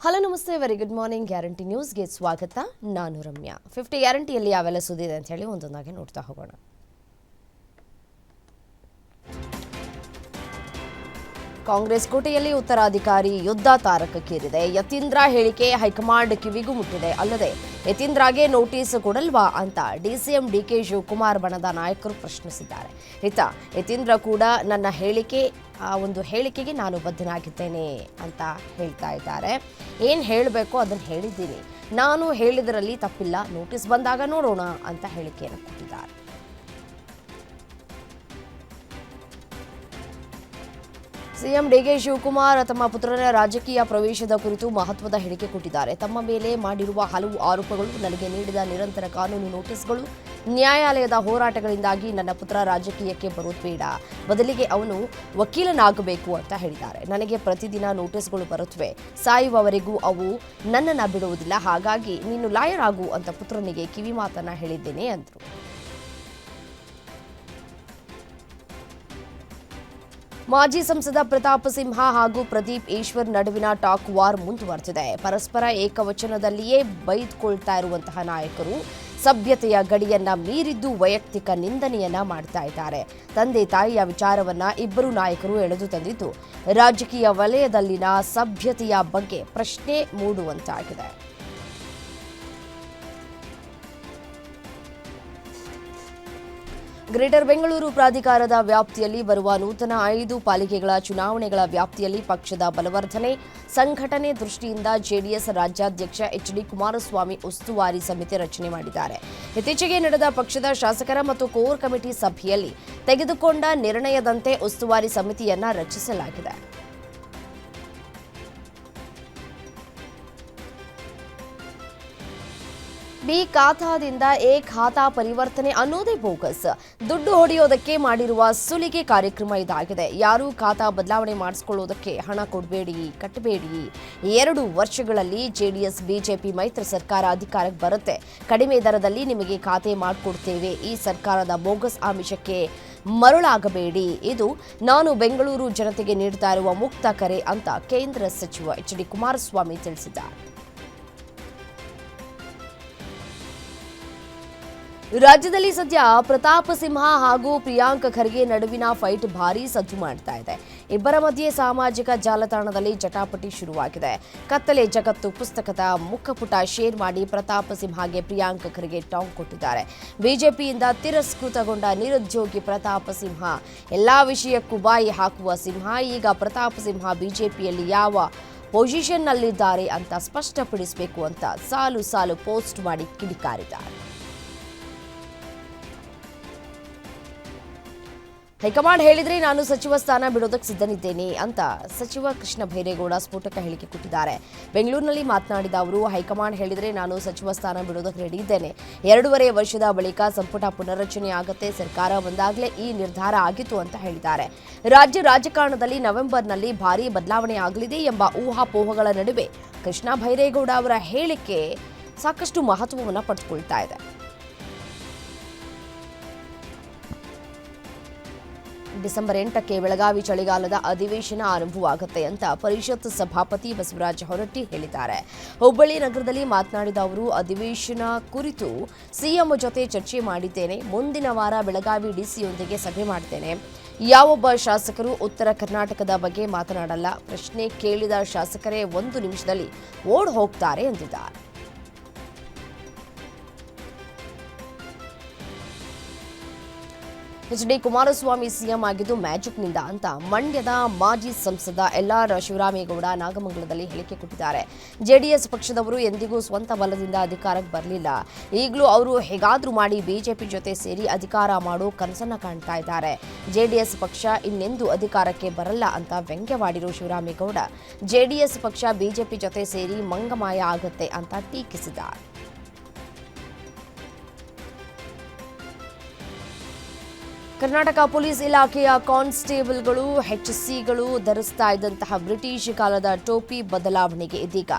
Hello ನಮಸ್ತೆ, very good morning. Guarantee ನ್ಯೂಸ್ಗೆ ಸ್ವಾಗತ. ನಾನು ರಮ್ಯಾ. 50 ಗ್ಯಾರಂಟಿಯಲ್ಲಿ ಯಾವೆಲ್ಲ ಸುದ್ದಿ ಇದೆ ಅಂತ ಹೇಳಿ ಒಂದೊಂದಾಗಿ ನೋಡ್ತಾ ಹೋಗೋಣ. ಕಾಂಗ್ರೆಸ್ ಕೋಟೆಯಲ್ಲಿ ಉತ್ತರಾಧಿಕಾರಿ ಯುದ್ಧ ತಾರಕಕ್ಕೇರಿದೆ. ಯತೀಂದ್ರ ಹೇಳಿಕೆ ಹೈಕಮಾಂಡ್ ಕಿವಿಗೂ ಮುಟ್ಟಿದೆ. ಅಲ್ಲದೆ ಯತೀಂದ್ರಗೆ ನೋಟಿಸ್ ಕೊಡಲ್ವಾ ಅಂತ ಡಿಸಿಎಂ ಡಿಕೆ ಶಿವಕುಮಾರ್ ಬಣದ ನಾಯಕರು ಪ್ರಶ್ನಿಸಿದ್ದಾರೆ. ಯತೀಂದ್ರ ಕೂಡ ನನ್ನ ಹೇಳಿಕೆಗೆ ನಾನು ಬದ್ಧನಾಗಿದ್ದೇನೆ ಅಂತ ಹೇಳ್ತಾ ಇದ್ದಾರೆ. ಏನು ಹೇಳಬೇಕು ಅದನ್ನು ಹೇಳಿದ್ದೀನಿ, ನಾನು ಹೇಳಿದರಲ್ಲಿ ತಪ್ಪಿಲ್ಲ, ನೋಟಿಸ್ ಬಂದಾಗ ನೋಡೋಣ ಅಂತ ಹೇಳಿಕೆಯನ್ನು ಕೊಟ್ಟಿದ್ದಾರೆ. ಸಿಎಂ ಡಿಕೆ ಶಿವಕುಮಾರ್ ತಮ್ಮ ಪುತ್ರನ ರಾಜಕೀಯ ಪ್ರವೇಶದ ಕುರಿತು ಮಹತ್ವದ ಹೇಳಿಕೆ ಕೊಟ್ಟಿದ್ದಾರೆ. ತಮ್ಮ ಮೇಲೆ ಮಾಡಿರುವ ಹಲವು ಆರೋಪಗಳು, ನನಗೆ ನೀಡಿದ ನಿರಂತರ ಕಾನೂನು ನೋಟಿಸ್ಗಳು, ನ್ಯಾಯಾಲಯದ ಹೋರಾಟಗಳಿಂದಾಗಿ ನನ್ನ ಪುತ್ರ ರಾಜಕೀಯಕ್ಕೆ ಬರೋದು ಬೇಡ, ಬದಲಿಗೆ ಅವನು ವಕೀಲನಾಗಬೇಕು ಅಂತ ಹೇಳಿದ್ದಾರೆ. ನನಗೆ ಪ್ರತಿದಿನ ನೋಟಿಸ್ಗಳು ಬರುತ್ತವೆ, ಸಾಯುವವರೆಗೂ ಅವು ನನ್ನನ್ನು ಬಿಡುವುದಿಲ್ಲ, ಹಾಗಾಗಿ ನೀನು ಲಾಯರ್ ಆಗು ಅಂತ ಪುತ್ರನಿಗೆ ಕಿವಿ ಮಾತನ್ನ ಹೇಳಿದ್ದೇನೆ ಅಂದರು. ಮಾಜಿ ಸಂಸದ ಪ್ರತಾಪ್ ಸಿಂಹ ಹಾಗೂ ಪ್ರದೀಪ್ ಈಶ್ವರ್ ನಡುವಿನ ಟಾಕ್ ವಾರ್ ಮುಂದುವರೆದಿದೆ. ಪರಸ್ಪರ ಏಕವಚನದಲ್ಲಿಯೇ ಬೈದುಕೊಳ್ತಾ ಇರುವಂತಹ ನಾಯಕರು ಸಭ್ಯತೆಯ ಗಡಿಯನ್ನ ಮೀರಿದ್ದು ವೈಯಕ್ತಿಕ ನಿಂದನೆಯನ್ನ ಮಾಡ್ತಾ ಇದ್ದಾರೆ. ತಂದೆ ತಾಯಿಯ ವಿಚಾರವನ್ನ ಇಬ್ಬರು ನಾಯಕರು ಎಳೆದು ತಂದಿದ್ದು ರಾಜಕೀಯ ವಲಯದಲ್ಲಿನ ಸಭ್ಯತೆಯ ಬಗ್ಗೆ ಪ್ರಶ್ನೆ ಮೂಡುವಂತಾಗಿದೆ. ಗ್ರೇಟರ್ ಬೆಂಗಳೂರು ಪ್ರಾಧಿಕಾರದ ವ್ಯಾಪ್ತಿಯಲ್ಲಿ ಬರುವ ನೂತನ 5 ಪಾಲಿಕೆಗಳ ಚುನಾವಣೆಗಳ ವ್ಯಾಪ್ತಿಯಲ್ಲಿ ಪಕ್ಷದ ಬಲವರ್ಧನೆ, ಸಂಘಟನೆ ದೃಷ್ಟಿಯಿಂದ ಜೆಡಿಎಸ್ ರಾಜ್ಯಾಧ್ಯಕ್ಷ ಎಚ್.ಡಿ. ಕುಮಾರಸ್ವಾಮಿ ಉಸ್ತುವಾರಿ ಸಮಿತಿ ರಚನೆ ಮಾಡಿದ್ದಾರೆ. ಇತ್ತೀಚೆಗೆ ನಡೆದ ಪಕ್ಷದ ಶಾಸಕರ ಮತ್ತು ಕೋರ್ ಕಮಿಟಿ ಸಭೆಯಲ್ಲಿ ತೆಗೆದುಕೊಂಡ ನಿರ್ಣಯದಂತೆ ಉಸ್ತುವಾರಿ ಸಮಿತಿಯನ್ನ ರಚಿಸಲಾಗಿದೆ. ಬಿ ಖಾತಾದಿಂದ ಎ ಖಾತಾ ಪರಿವರ್ತನೆ ಅನ್ನೋದೇ ಬೋಗಸ್. ದುಡ್ಡು ಹೊಡೆಯೋದಕ್ಕೆ ಮಾಡಿರುವ ಸುಲಿಗೆ ಕಾರ್ಯಕ್ರಮ ಇದಾಗಿದೆ. ಯಾರೂ ಖಾತಾ ಬದಲಾವಣೆ ಮಾಡಿಸಿಕೊಳ್ಳೋದಕ್ಕೆ ಹಣ ಕಟ್ಟಬೇಡಿ. 2 ವರ್ಷಗಳಲ್ಲಿ ಜೆಡಿಎಸ್ ಬಿಜೆಪಿ ಮೈತ್ರಿ ಸರ್ಕಾರ ಅಧಿಕಾರಕ್ಕೆ ಬರುತ್ತೆ, ಕಡಿಮೆ ದರದಲ್ಲಿ ನಿಮಗೆ ಖಾತೆ ಮಾಡಿಕೊಡ್ತೇವೆ. ಈ ಸರ್ಕಾರದ ಬೋಗಸ್ ಆಮಿಷಕ್ಕೆ ಮರುಳಾಗಬೇಡಿ. ಇದು ನಾನು ಬೆಂಗಳೂರು ಜನತೆಗೆ ನೀಡ್ತಾ ಇರುವ ಮುಕ್ತ ಕರೆ ಅಂತ ಕೇಂದ್ರ ಸಚಿವ ಎಚ್.ಡಿ. ಕುಮಾರಸ್ವಾಮಿ ತಿಳಿಸಿದ್ದಾರೆ. ರಾಜ್ಯದಲ್ಲಿ ಸದ್ಯ ಪ್ರತಾಪ್ ಸಿಂಹ ಹಾಗೂ ಪ್ರಿಯಾಂಕ್ ಖರ್ಗೆ ನಡುವಿನ ಫೈಟ್ ಭಾರೀ ಸದ್ದು ಮಾಡ್ತಾ ಇದೆ. ಇಬ್ಬರ ಮಧ್ಯೆ ಸಾಮಾಜಿಕ ಜಾಲತಾಣದಲ್ಲಿ ಜಟಾಪಟಿ ಶುರುವಾಗಿದೆ. ಕತ್ತಲೆ ಜಗತ್ತು ಪುಸ್ತಕದ ಮುಖಪುಟ ಶೇರ್ ಮಾಡಿ ಪ್ರತಾಪ್ ಸಿಂಹಗೆ ಪ್ರಿಯಾಂಕ್ ಖರ್ಗೆ ಟಾಂಗ್ ಕೊಟ್ಟಿದ್ದಾರೆ. ಬಿಜೆಪಿಯಿಂದ ತಿರಸ್ಕೃತಗೊಂಡ ನಿರುದ್ಯೋಗಿ ಪ್ರತಾಪ್ ಸಿಂಹ, ಎಲ್ಲಾ ವಿಷಯಕ್ಕೂ ಬಾಯಿ ಹಾಕುವ ಸಿಂಹ, ಈಗ ಪ್ರತಾಪ್ ಸಿಂಹ ಬಿಜೆಪಿಯಲ್ಲಿ ಯಾವ ಪೊಸಿಷನ್ನಲ್ಲಿದ್ದಾರೆ ಅಂತ ಸ್ಪಷ್ಟಪಡಿಸಬೇಕು ಅಂತ ಸಾಲು ಸಾಲು ಪೋಸ್ಟ್ ಮಾಡಿ ಕಿಡಿಕಾರಿದ್ದಾರೆ. ಹೈಕಮಾಂಡ್ ಹೇಳಿದ್ರೆ ನಾನು ಸಚಿವ ಸ್ಥಾನ ಬಿಡೋದಕ್ಕೆ ಸಿದ್ಧನಿದ್ದೇನೆ ಅಂತ ಸಚಿವ ಕೃಷ್ಣ ಭೈರೇಗೌಡ ಸ್ಫೋಟಕ ಹೇಳಿಕೆ ಕೊಟ್ಟಿದ್ದಾರೆ. ಬೆಂಗಳೂರಿನಲ್ಲಿ ಮಾತನಾಡಿದ ಅವರು, ಹೈಕಮಾಂಡ್ ಹೇಳಿದ್ರೆ ನಾನು ಸಚಿವ ಸ್ಥಾನ ಬಿಡೋದಕ್ಕೆ ರೆಡಿ ಇದ್ದೇನೆ. 2.5 ವರ್ಷದ ಬಳಿಕ ಸಂಪುಟ ಪುನರ್ರಚನೆ ಆಗುತ್ತೆ, ಸರ್ಕಾರ ಬಂದಾಗಲೇ ಈ ನಿರ್ಧಾರ ಆಗಿತ್ತು ಅಂತ ಹೇಳಿದ್ದಾರೆ. ರಾಜ್ಯ ರಾಜಕಾರಣದಲ್ಲಿ ನವೆಂಬರ್ನಲ್ಲಿ ಭಾರೀ ಬದಲಾವಣೆ ಆಗಲಿದೆ ಎಂಬ ಊಹಾಪೋಹಗಳ ನಡುವೆ ಕೃಷ್ಣ ಭೈರೇಗೌಡ ಅವರ ಹೇಳಿಕೆ ಸಾಕಷ್ಟು ಮಹತ್ವವನ್ನು ಪಡೆದುಕೊಳ್ತಾ ಇದೆ. ಡಿಸೆಂಬರ್ 8ಕ್ಕೆ ಬೆಳಗಾವಿ ಚಳಿಗಾಲದ ಅಧಿವೇಶನ ಆರಂಭವಾಗುತ್ತೆ ಅಂತ ಪರಿಷತ್ ಸಭಾಪತಿ ಬಸವರಾಜ ಹೊರಟ್ಟಿ ಹೇಳಿದ್ದಾರೆ. ಹುಬ್ಬಳ್ಳಿ ನಗರದಲ್ಲಿ ಮಾತನಾಡಿದ ಅವರು, ಅಧಿವೇಶನ ಕುರಿತು ಸಿಎಂ ಜೊತೆ ಚರ್ಚೆ ಮಾಡಿದ್ದೇನೆ. ಮುಂದಿನ ವಾರ ಬೆಳಗಾವಿ ಡಿಸಿಯೊಂದಿಗೆ ಸಭೆ ಮಾಡ್ತೇನೆ. ಯಾವೊಬ್ಬ ಶಾಸಕರು ಉತ್ತರ ಕರ್ನಾಟಕದ ಬಗ್ಗೆ ಮಾತನಾಡಲ್ಲ. ಪ್ರಶ್ನೆ ಕೇಳಿದ ಶಾಸಕರೇ 1 ನಿಮಿಷದಲ್ಲಿ ಓಡ್ ಹೋಗ್ತಾರೆ ಎಂದಿದ್ದಾರೆ. ಎಚ್.ಡಿ. ಕುಮಾರಸ್ವಾಮಿ ಸಿಎಂ ಆಗಿದ್ದು ಮ್ಯಾಜಿಕ್ನಿಂದ ಅಂತ ಮಂಡ್ಯದ ಮಾಜಿ ಸಂಸದ ಎಲ್.ಆರ್. ಶಿವರಾಮೇಗೌಡ ನಾಗಮಂಗಲದಲ್ಲಿ ಹೇಳಿಕೆ ಕೊಟ್ಟಿದ್ದಾರೆ. ಜೆಡಿಎಸ್ ಪಕ್ಷದವರು ಎಂದಿಗೂ ಸ್ವಂತ ಬಲದಿಂದ ಅಧಿಕಾರಕ್ಕೆ ಬರಲಿಲ್ಲ. ಈಗಲೂ ಅವರು ಹೇಗಾದ್ರೂ ಮಾಡಿ ಬಿಜೆಪಿ ಜೊತೆ ಸೇರಿ ಅಧಿಕಾರ ಮಾಡೋ ಕನಸನ್ನ ಕಾಣ್ತಾ ಇದ್ದಾರೆ. ಜೆಡಿಎಸ್ ಪಕ್ಷ ಇನ್ನೆಂದೂ ಅಧಿಕಾರಕ್ಕೆ ಬರಲ್ಲ ಅಂತ ವ್ಯಂಗ್ಯವಾಡಿರೋ ಶಿವರಾಮೇಗೌಡ, ಜೆಡಿಎಸ್ ಪಕ್ಷ ಬಿಜೆಪಿ ಜೊತೆ ಸೇರಿ ಮಂಗಮಾಯ ಆಗುತ್ತೆ ಅಂತ ಟೀಕಿಸಿದ್ದಾರೆ. ಕರ್ನಾಟಕ ಪೊಲೀಸ್ ಇಲಾಖೆಯ ಕಾನ್ಸ್ಟೇಬಲ್ಗಳು HCಗಳು ಧರಿಸ್ತಾ ಇದ್ದಂತಹ ಬ್ರಿಟಿಷ್ ಕಾಲದ ಟೋಪಿ ಬದಲಾವಣೆಗೆ ಇದೀಗ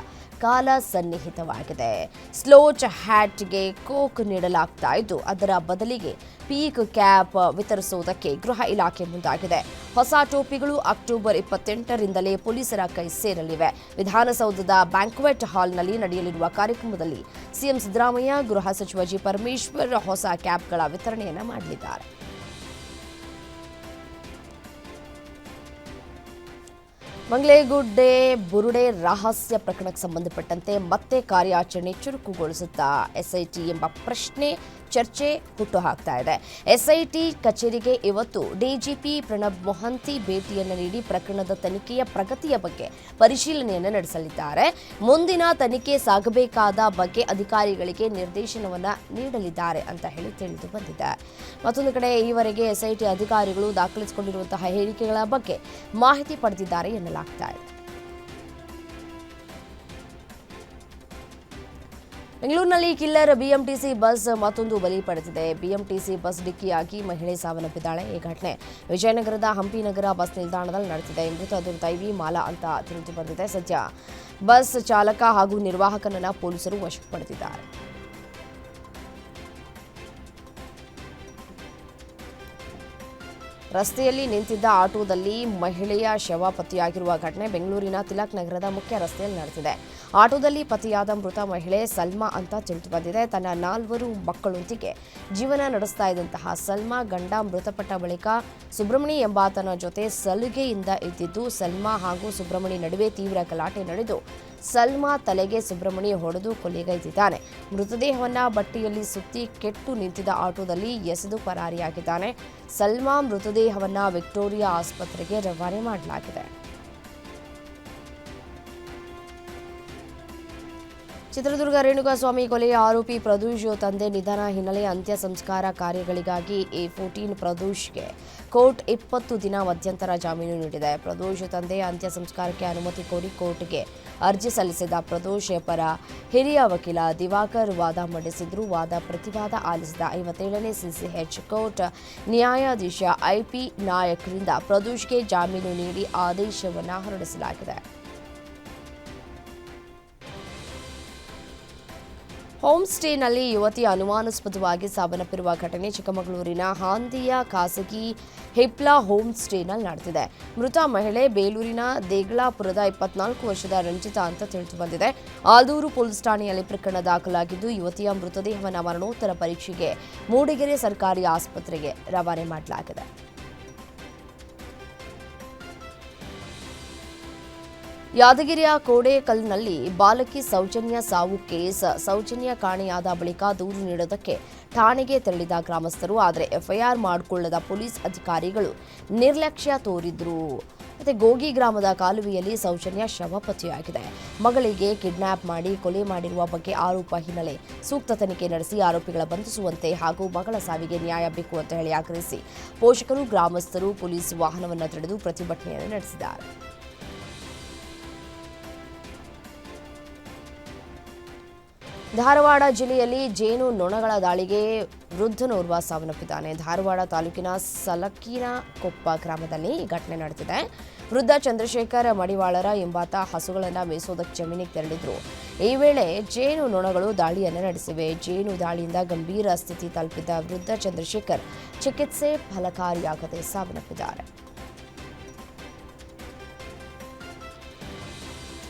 ಕಾಲ ಸನ್ನಿಹಿತವಾಗಿದೆ. ಸ್ಲೋಚ್ ಹ್ಯಾಟ್ಗೆ ಕೋಕ್ ನೀಡಲಾಗ್ತಾ ಇದ್ದು ಅದರ ಬದಲಿಗೆ ಪೀಕ್ ಕ್ಯಾಪ್ ವಿತರಿಸುವುದಕ್ಕೆ ಗೃಹ ಇಲಾಖೆ ಮುಂದಾಗಿದೆ. ಹೊಸ ಟೋಪಿಗಳು ಅಕ್ಟೋಬರ್ 28ರಿಂದಲೇ ಪೊಲೀಸರ ಕೈ ಸೇರಲಿವೆ. ವಿಧಾನಸೌಧದ ಬ್ಯಾಂಕ್ವೆಟ್ ಹಾಲ್ನಲ್ಲಿ ನಡೆಯಲಿರುವ ಕಾರ್ಯಕ್ರಮದಲ್ಲಿ ಸಿಎಂ ಸಿದ್ದರಾಮಯ್ಯ, ಗೃಹ ಸಚಿವ ಜಿ ಪರಮೇಶ್ವರ್ ಹೊಸ ಕ್ಯಾಪ್ಗಳ ವಿತರಣೆಯನ್ನು ಮಾಡಲಿದ್ದಾರೆ. ಮಂಗಳೇಗುಡ್ಡೆ ಬುರುಡೆ ರಹಸ್ಯ ಪ್ರಕರಣಕ್ಕೆ ಸಂಬಂಧಪಟ್ಟಂತೆ ಮತ್ತೆ ಕಾರ್ಯಾಚರಣೆ ಚುರುಕುಗೊಳಿಸುತ್ತಾ ಎಸ್ಐಟಿ ಎಂಬ ಪ್ರಶ್ನೆ ಚರ್ಚೆ ಹುಟ್ಟುಹಾಕ್ತಾ ಇದೆ. ಎಸ್ಐಟಿ ಕಚೇರಿಗೆ ಇವತ್ತು ಡಿಜಿಪಿ ಪ್ರಣಬ್ ಮೊಹಂತಿ ಭೇಟಿಯನ್ನು ನೀಡಿ ಪ್ರಕರಣದ ತನಿಖೆಯ ಪ್ರಗತಿಯ ಬಗ್ಗೆ ಪರಿಶೀಲನೆಯನ್ನು ನಡೆಸಲಿದ್ದಾರೆ. ಮುಂದಿನ ತನಿಖೆ ಸಾಗಬೇಕಾದ ಬಗ್ಗೆ ಅಧಿಕಾರಿಗಳಿಗೆ ನಿರ್ದೇಶನವನ್ನು ನೀಡಲಿದ್ದಾರೆ ಅಂತ ಹೇಳಿ ತಿಳಿದು ಬಂದಿದೆ. ಮತ್ತೊಂದು ಕಡೆ ಈವರೆಗೆ ಎಸ್ಐಟಿ ಅಧಿಕಾರಿಗಳು ದಾಖಲಿಸಿಕೊಂಡಿರುವಂತಹ ಹೇಳಿಕೆಗಳ ಬಗ್ಗೆ ಮಾಹಿತಿ ಪಡೆದಿದ್ದಾರೆ ಎನ್ನಲಾಗ್ತಾ ಇದೆ. ಬೆಂಗಳೂರಿನಲ್ಲಿ ಕಿಲ್ಲರ್ ಬಿಎಂಟಿಸಿ ಬಸ್ ಮತ್ತೊಂದು ಬಲಿ ಪಡೆದಿದೆ. ಬಿಎಂಟಿಸಿ ಬಸ್ ಡಿಕ್ಕಿಯಾಗಿ ಮಹಿಳೆ ಸಾವನ್ನಪ್ಪಿದ್ದಾಳೆ. ಈ ಘಟನೆ ವಿಜಯನಗರದ ಹಂಪಿನಗರ ಬಸ್ ನಿಲ್ದಾಣದಲ್ಲಿ ನಡೆದಿದೆ. ಮೃತ ದುರ್ದೈವಿ ಮಾಲಾ ಅಂತ ತಿಳಿದು ಬಂದಿದೆ. ಸದ್ಯ ಬಸ್ ಚಾಲಕ ಹಾಗೂ ನಿರ್ವಾಹಕನನ್ನ ಪೊಲೀಸರು ವಶಕ್ಕೆ ಪಡೆದಿದ್ದಾರೆ. ರಸ್ತೆಯಲ್ಲಿ ನಿಂತಿದ್ದ ಆಟೋದಲ್ಲಿ ಮಹಿಳೆಯ ಶವ ಪತ್ತೆಯಾಗಿರುವ ಘಟನೆ ಬೆಂಗಳೂರಿನ ತಿಲಕ್ ನಗರದ ಮುಖ್ಯ ರಸ್ತೆಯಲ್ಲಿ ನಡೆದಿದೆ. ಆಟೋದಲ್ಲಿ ಪತ್ತೆಯಾದ ಮೃತ ಮಹಿಳೆ ಸಲ್ಮಾ ಅಂತ ತಿಳಿದು ಬಂದಿದೆ. ತನ್ನ 4 ಮಕ್ಕಳೊಂದಿಗೆ ಜೀವನ ನಡೆಸ್ತಾ ಇದ್ದಂತಹ ಸಲ್ಮಾ ಗಂಡ ಮೃತಪಟ್ಟ ಬಳಿಕ ಸುಬ್ರಮಣಿ ಎಂಬಾತನ ಜೊತೆ ಸಲುಗೆಯಿಂದ ಇದ್ದಿದ್ದು. ಸಲ್ಮಾ ಹಾಗೂ ಸುಬ್ರಮಣಿ ನಡುವೆ ತೀವ್ರ ಗಲಾಟೆ ನಡೆದು ಸಲ್ಮಾ ತಲೆಗೆ ಸುಬ್ರಮಣಿ ಹೊಡೆದು ಕೊಲೆಗೈದಿದ್ದಾನೆ. ಮೃತದೇಹವನ್ನ ಬಟ್ಟೆಯಲ್ಲಿ ಸುತ್ತಿ ಕೆಟ್ಟು ನಿಂತಿದ್ದ ಆಟೋದಲ್ಲಿ ಎಸೆದು ಪರಾರಿಯಾಗಿದ್ದಾನೆ. ಸಲ್ಮಾ ಮೃತದೇಹವನ್ನ ವಿಕ್ಟೋರಿಯಾ ಆಸ್ಪತ್ರೆಗೆ ರವಾನೆ ಮಾಡಲಾಗಿದೆ. ಚಿತ್ರದುರ್ಗ ರೇಣುಕಾಸ್ವಾಮಿ ಕೊಲೆಯ ಆರೋಪಿ ಪ್ರದೂಷ್ ತಂದೆ ನಿಧನ ಹಿನ್ನೆಲೆ ಅಂತ್ಯ ಸಂಸ್ಕಾರ ಕಾರ್ಯಗಳಿಗಾಗಿ A14 ಪ್ರದೂಷ್ಗೆ ಕೋರ್ಟ್ 20 ದಿನ ಮಧ್ಯಂತರ ಜಾಮೀನು ನೀಡಿದೆ. ಪ್ರದೂಷ್ ತಂದೆಯ ಅಂತ್ಯ ಸಂಸ್ಕಾರಕ್ಕೆ ಅನುಮತಿ ಕೋರಿ ಕೋರ್ಟ್ಗೆ ಅರ್ಜಿ ಸಲ್ಲಿಸಿದ ಪ್ರದೂಷ್ ಪರ ಹಿರಿಯ ವಕೀಲ ದಿವಾಕರ್ ವಾದ ಮಂಡಿಸಿದ್ರು. ವಾದ ಪ್ರತಿವಾದ ಆಲಿಸಿದ 57ನೇ CCH ಕೋರ್ಟ್ ನ್ಯಾಯಾಧೀಶ IP ನಾಯಕ್ರಿಂದ ಪ್ರದೂಷ್ಗೆ ಜಾಮೀನು ನೀಡಿ ಆದೇಶವನ್ನು ಹೊರಡಿಸಲಾಗಿದೆ. ಹೋಮ್ ಸ್ಟೇನಲ್ಲಿ ಯುವತಿ ಅನುಮಾನಾಸ್ಪದವಾಗಿ ಸಾವನ್ನಪ್ಪಿರುವ ಘಟನೆ ಚಿಕ್ಕಮಗಳೂರಿನ ಹಾಂದಿಯ ಖಾಸಗಿ ಹಿಪ್ಲಾ ಹೋಮ್ ಸ್ಟೇನಲ್ಲಿ ನಡೆದಿದೆ. ಮೃತ ಮಹಿಳೆ ಬೇಲೂರಿನ ದೇಗಲಾಪುರದ 24 ವರ್ಷದ ರಂಜಿತಾ ಅಂತ ತಿಳಿದು ಬಂದಿದೆ. ಆಲ್ದೂರು ಪೊಲೀಸ್ ಠಾಣೆಯಲ್ಲಿ ಪ್ರಕರಣ ದಾಖಲಾಗಿದ್ದು ಯುವತಿಯ ಮೃತದೇಹವನ್ನು ಮರಣೋತ್ತರ ಪರೀಕ್ಷೆಗೆ ಮೂಡಿಗೆರೆ ಸರ್ಕಾರಿ ಆಸ್ಪತ್ರೆಗೆ ರವಾನೆ ಮಾಡಲಾಗಿದೆ. ಯಾದಗಿರಿಯ ಕೋಡೇಕಲ್ನಲ್ಲಿ ಬಾಲಕಿ ಸೌಜನ್ಯ ಸಾವು ಕೇಸ್. ಸೌಜನ್ಯ ಕಾಣೆಯಾದ ಬಳಿಕ ದೂರು ನೀಡೋದಕ್ಕೆ ಠಾಣೆಗೆ ತೆರಳಿದ ಗ್ರಾಮಸ್ಥರು. ಆದರೆ FIR ಮಾಡಿಕೊಳ್ಳದ ಪೊಲೀಸ್ ಅಧಿಕಾರಿಗಳು ನಿರ್ಲಕ್ಷ್ಯ ತೋರಿದ್ರು. ಮತ್ತೆ ಗೋಗಿ ಗ್ರಾಮದ ಕಾಲುವೆಯಲ್ಲಿ ಸೌಜನ್ಯ ಶವ ಪತ್ತೆಯಾಗಿದೆ. ಮಗಳಿಗೆ ಕಿಡ್ನಾಪ್ ಮಾಡಿ ಕೊಲೆ ಮಾಡಿರುವ ಬಗ್ಗೆ ಆರೋಪ ಹಿನ್ನೆಲೆ ಸೂಕ್ತ ತನಿಖೆ ನಡೆಸಿ ಆರೋಪಿಗಳ ಬಂಧಿಸುವಂತೆ ಹಾಗೂ ಮಗಳ ಸಾವಿಗೆ ನ್ಯಾಯ ಬೇಕು ಅಂತ ಹೇಳಿ ಆಗ್ರಹಿಸಿ ಪೋಷಕರು, ಗ್ರಾಮಸ್ಥರು ಪೊಲೀಸ್ ವಾಹನವನ್ನು ತಡೆದು ಪ್ರತಿಭಟನೆಯನ್ನು ನಡೆಸಿದ್ದಾರೆ. ಧಾರವಾಡ ಜಿಲ್ಲೆಯಲ್ಲಿ ಜೇನು ನೊಣಗಳ ದಾಳಿಗೆ ವೃದ್ಧನೋರ್ವ ಸಾವನ್ನಪ್ಪಿದ್ದಾನೆ. ಧಾರವಾಡ ತಾಲೂಕಿನ ಸಲಕಿನಕೊಪ್ಪ ಗ್ರಾಮದಲ್ಲಿ ಈ ಘಟನೆ ನಡೆದಿದೆ. ವೃದ್ಧ ಚಂದ್ರಶೇಖರ್ ಮಡಿವಾಳರ ಎಂಬಾತ ಹಸುಗಳನ್ನು ಮೇಯಿಸೋದಕ್ಕೆ ಜಮೀನಿಗೆ ತೆರಳಿದ್ರು. ಈ ವೇಳೆ ಜೇನು ನೊಣಗಳು ದಾಳಿಯನ್ನು ನಡೆಸಿವೆ. ಜೇನು ದಾಳಿಯಿಂದ ಗಂಭೀರ ಸ್ಥಿತಿ ತಲುಪಿದ್ದ ವೃದ್ಧ ಚಂದ್ರಶೇಖರ್ ಚಿಕಿತ್ಸೆ ಫಲಕಾರಿಯಾಗದೆ ಸಾವನ್ನಪ್ಪಿದ್ದಾರೆ.